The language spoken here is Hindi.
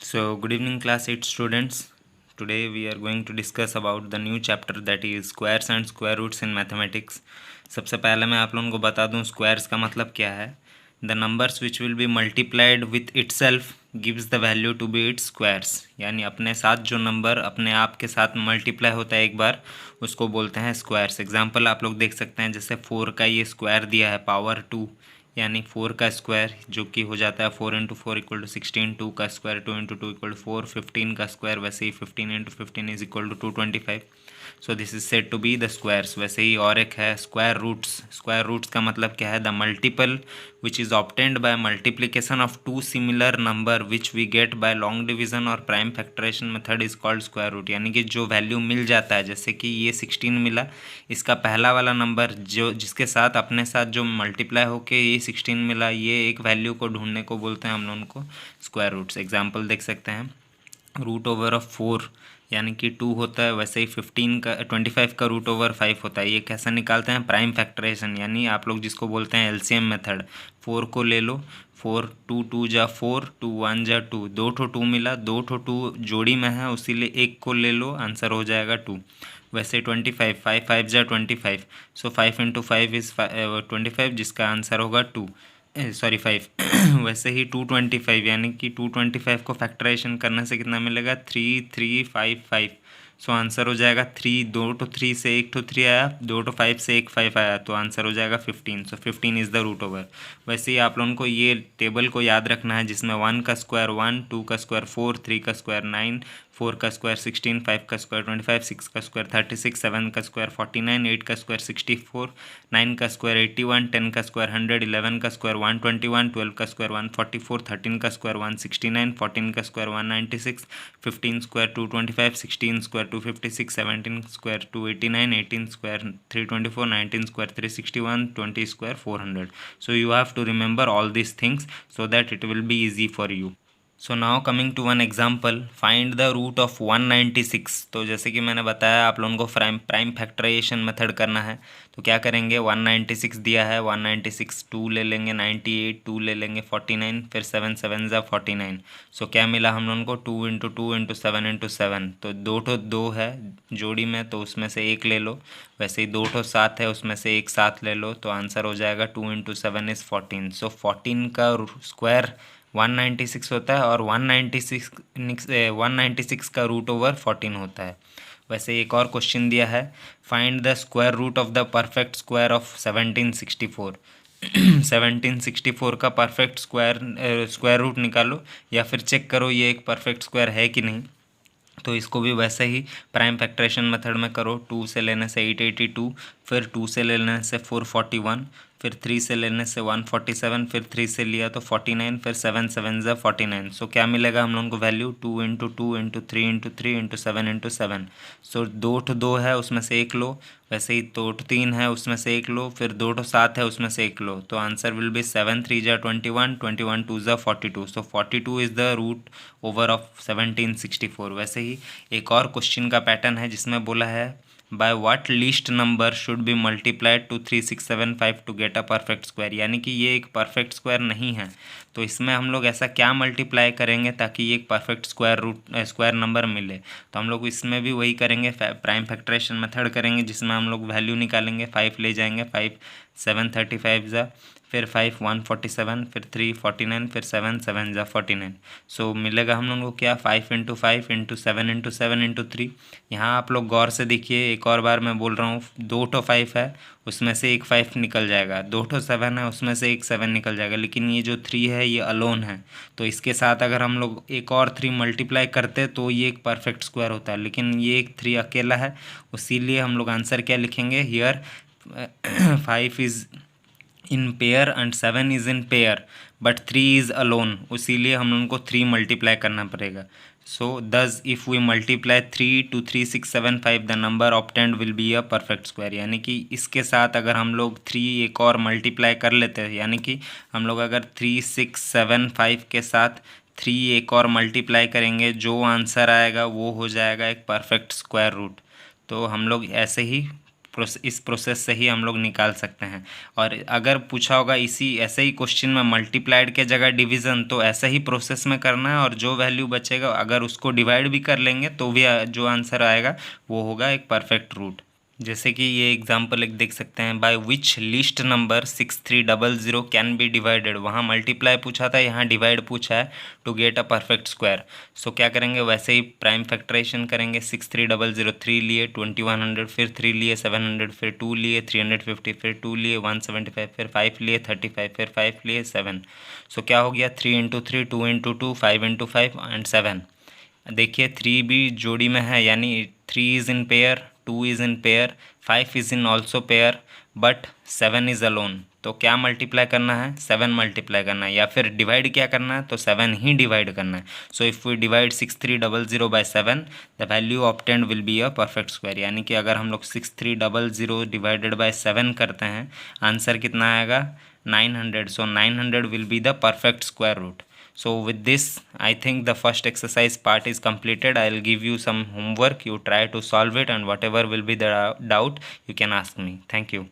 So, good evening, class 8 students. Today we are going to discuss about the new chapter that is squares and square roots in mathematics. सबसे पहले मैं आप लोगों को बता दूं स्क्वायर्स का मतलब क्या है. The numbers which will be multiplied with itself gives the value to be its squares. यानी अपने साथ जो नंबर अपने आप के साथ मल्टीप्लाई होता है एक बार, उसको बोलते हैं स्क्वायर्स. एग्जाम्पल आप लोग देख सकते हैं, जैसे 4 का ये स्क्वायर दिया है पावर 2, यानी 4 का स्क्वायर जो कि हो जाता है 4 इंटू 4 इक्वल टू 16. 2 का स्क्वायर 2 इंटू 2 इक्वल टू 4. 15 का स्क्वायर वैसे ही 15 into 15 is equal to 225. So this is said to be the squares. वैसे ही और एक है स्क्वायर रूट्स. स्क्वायर रूट्स का मतलब क्या है? The multiple which is obtained by multiplication of two similar number which we get by long division और prime factorization method is called square root. यानी कि जो वैल्यू मिल जाता है, जैसे कि ये 16 मिला, इसका पहला वाला नंबर जो जिसके साथ अपने साथ जो मल्टीप्लाई होके ये 16 मिला, ये एक वैल्यू को ढूंढने को बोलते हैं हम लोगों को स्क्वायर रूट्स. एग्जाम्पल देख सकते हैं, रूट ओवर ऑफ 4 यानी कि 2 होता है. वैसे ही 25 का रूट ओवर 5 होता है. ये कैसे निकालते हैं? प्राइम फैक्टराइजेशन, यानी आप लोग जिसको बोलते हैं एलसीएम मेथड. 4 को ले लो, 4 2 2 जा 4, 2 1 जा 2, 2 ठो 2 मिला, 2 ठो 2 जोड़ी में है, उसीलिए एक को ले लो, आंसर हो जाएगा 2. वैसे 25, 5 5 जा 25, सो 5 इंटू 5 इज़ 25, जिसका आंसर होगा 2, सॉरी 5. वैसे ही 225, यानी कि 225 को फैक्टराइजेशन करने से कितना मिलेगा? 3355. सो आंसर हो जाएगा 3. 2 तो 3 से एक तो 3 आया, 2 तो 5 से एक 5 आया, तो आंसर हो जाएगा 15. सो 15 इज़ द रूट ओवर. वैसे ही आप लोगों को ये टेबल को याद रखना है, जिसमें 1 का स्क्वायर 1, 2 का स्क्वायर 4, 3 का स्क्वायर 9, 4 का स्क्वायर 16, 5 का स्क्वायर 25, 6 का स्क्वायर 36, 7 का स्क्वायर 49, 8 का स्क्वायर 64, 9 का स्क्वायर 81, 10 का स्क्वायर 100, 11 का स्क्वायर 121, 12 का स्क्वायर 144, 13 का स्क्वायर 169, 14 का square 196, 15 square 225, 16 square 256, 17 square 289, 18 square 324, 19 square 361, 20 square 400. So you have to remember all these things so that it will be easy for you. So now coming to one example, find the root of 196. तो जैसे कि मैंने बताया आप लोगों को प्राइम फैक्टराइजेशन मेथड करना है, तो क्या करेंगे? 196 दिया है, 196 2 ले लेंगे, 98 2 ले लेंगे, 49, फिर 7 7 जा 49. सो क्या मिला हम लोगों को? 2 इंटू 2 इंटू 7 इंटू 7. तो 2 ठो 2 है जोड़ी में, तो उसमें से एक ले लो. वैसे ही 2 ठो 7 है, उसमें से एक 7 ले लो, तो आंसर हो जाएगा 2 इंटू 7 इज़ 14. सो 14 का स्क्वायर 196 होता है, और 196 का रूट ओवर 14 होता है. वैसे एक और क्वेश्चन दिया है, find the square root of the perfect square of 1764. 1764 का परफेक्ट स्क्वायर रूट निकालो, या फिर चेक करो ये एक परफेक्ट स्क्वायर है कि नहीं. तो इसको भी वैसे ही प्राइम फैक्टराइजेशन मेथड में करो. 2 से लेने से 882, फिर 2 से लेने से 441, फिर 3 से लेने से 147, फिर 3 से लिया तो 49, फिर 7 7 ज़ा 49. सो क्या मिलेगा हम लोगों को value? 2 into 2 into 3 into 3 into 7 into 7. सो 2 ठो 2 है, उसमें से एक लो. वैसे ही 2 ठो 3 है, उसमें से एक लो. फिर 2 ठो 7 है, उसमें से एक लो. तो आंसर विल बी 7 3 जा 21, 21 2 ज़ा 42. So 42 is the root over of 1764. वैसे ही एक और क्वेश्चन का पैटर्न है, जिसमें बोला है by what least number should be multiplied to 3675 to get a perfect square. यानी कि ये एक परफेक्ट स्क्वायर नहीं है, तो इसमें हम लोग ऐसा क्या मल्टीप्लाई करेंगे ताकि ये एक परफेक्ट स्क्वायर नंबर मिले. तो हम लोग इसमें भी वही करेंगे, प्राइम फैक्टराइजेशन मेथड करेंगे, जिसमें हम लोग वैल्यू निकालेंगे. 5 ले जाएंगे, 5 7 35 ज़ा, फिर 5 147, फिर 3 49, फिर 7 7 ज़ा 49. सो मिलेगा हम लोगों को क्या? 5 इंटू 5 इंटू 7 इंटू 7 इंटू 3. यहाँ आप लोग गौर से देखिए, एक और बार मैं बोल रहा हूँ, 2 ठो 5 है, उसमें से एक 5 निकल जाएगा. 2 ठो 7 है, उसमें से एक 7 निकल जाएगा. लेकिन ये जो 3 है ये अलोन है, तो इसके साथ अगर हम लोग एक और 3 मल्टीप्लाई करते तो ये एक परफेक्ट स्क्वायर होता है. लेकिन ये एक 3 अकेला है, इसीलिए हम लोग आंसर क्या लिखेंगे? Here 5 is in pair and 7 is in pair, but 3 is alone, इसीलिए हम लोगों को 3 मल्टीप्लाई करना पड़ेगा. So thus if we multiply 3 to 3675 the number obtained will be a perfect square. यानी कि इसके साथ अगर हम लोग 3 एक और मल्टीप्लाई कर लेते हैं, यानी कि हम लोग अगर 3675 के साथ 3 एक और मल्टीप्लाई करेंगे, जो आंसर आएगा वो हो जाएगा एक परफेक्ट स्क्वायर रूट. तो हम लोग ऐसे ही इस प्रोसेस से ही हम लोग निकाल सकते हैं। और अगर पूछा होगा इसी ऐसे ही क्वेश्चन में मल्टीप्लाइड के जगह डिवीज़न, तो ऐसे ही प्रोसेस में करना है और जो वैल्यू बचेगा अगर उसको डिवाइड भी कर लेंगे तो भी जो आंसर आएगा वो होगा एक परफेक्ट रूट। जैसे कि ये एग्जाम्पल एक देख सकते हैं, by which least number 6300 can be divided. वहाँ मल्टीप्लाई पूछा था, यहाँ डिवाइड पूछा है to get a perfect square. So क्या करेंगे, वैसे ही प्राइम फैक्टराइजेशन करेंगे। 6300 3 लिए, 2100 फिर 3 लिए, 700 फिर 2 लिए, 350 फिर 2 लिए, 175 फिर 5 लिए, 35 फिर 5 लिए, 7। सो क्या हो गया, 3 इंटू 3, 2 इंटू 2, 5 इंटू 5 एंड 7। देखिए 3 भी जोड़ी में है, यानी 3 is in pair, 2 is in pair, 5 is in also pair, but 7 is alone. तो क्या मल्टीप्लाई करना है, 7 मल्टीप्लाई करना है, या फिर डिवाइड क्या करना है, तो 7 ही डिवाइड करना है। So if we divide 6300 by 7, the value obtained will be a perfect square. यानी कि अगर हम लोग 6300 डिवाइडेड बाय 7 करते हैं, आंसर कितना आएगा, 900। So 900 will be the perfect square root. So with this, I think the first exercise part is completed. I'll give you some homework. You try to solve it, and whatever will be the doubt, you can ask me. Thank you.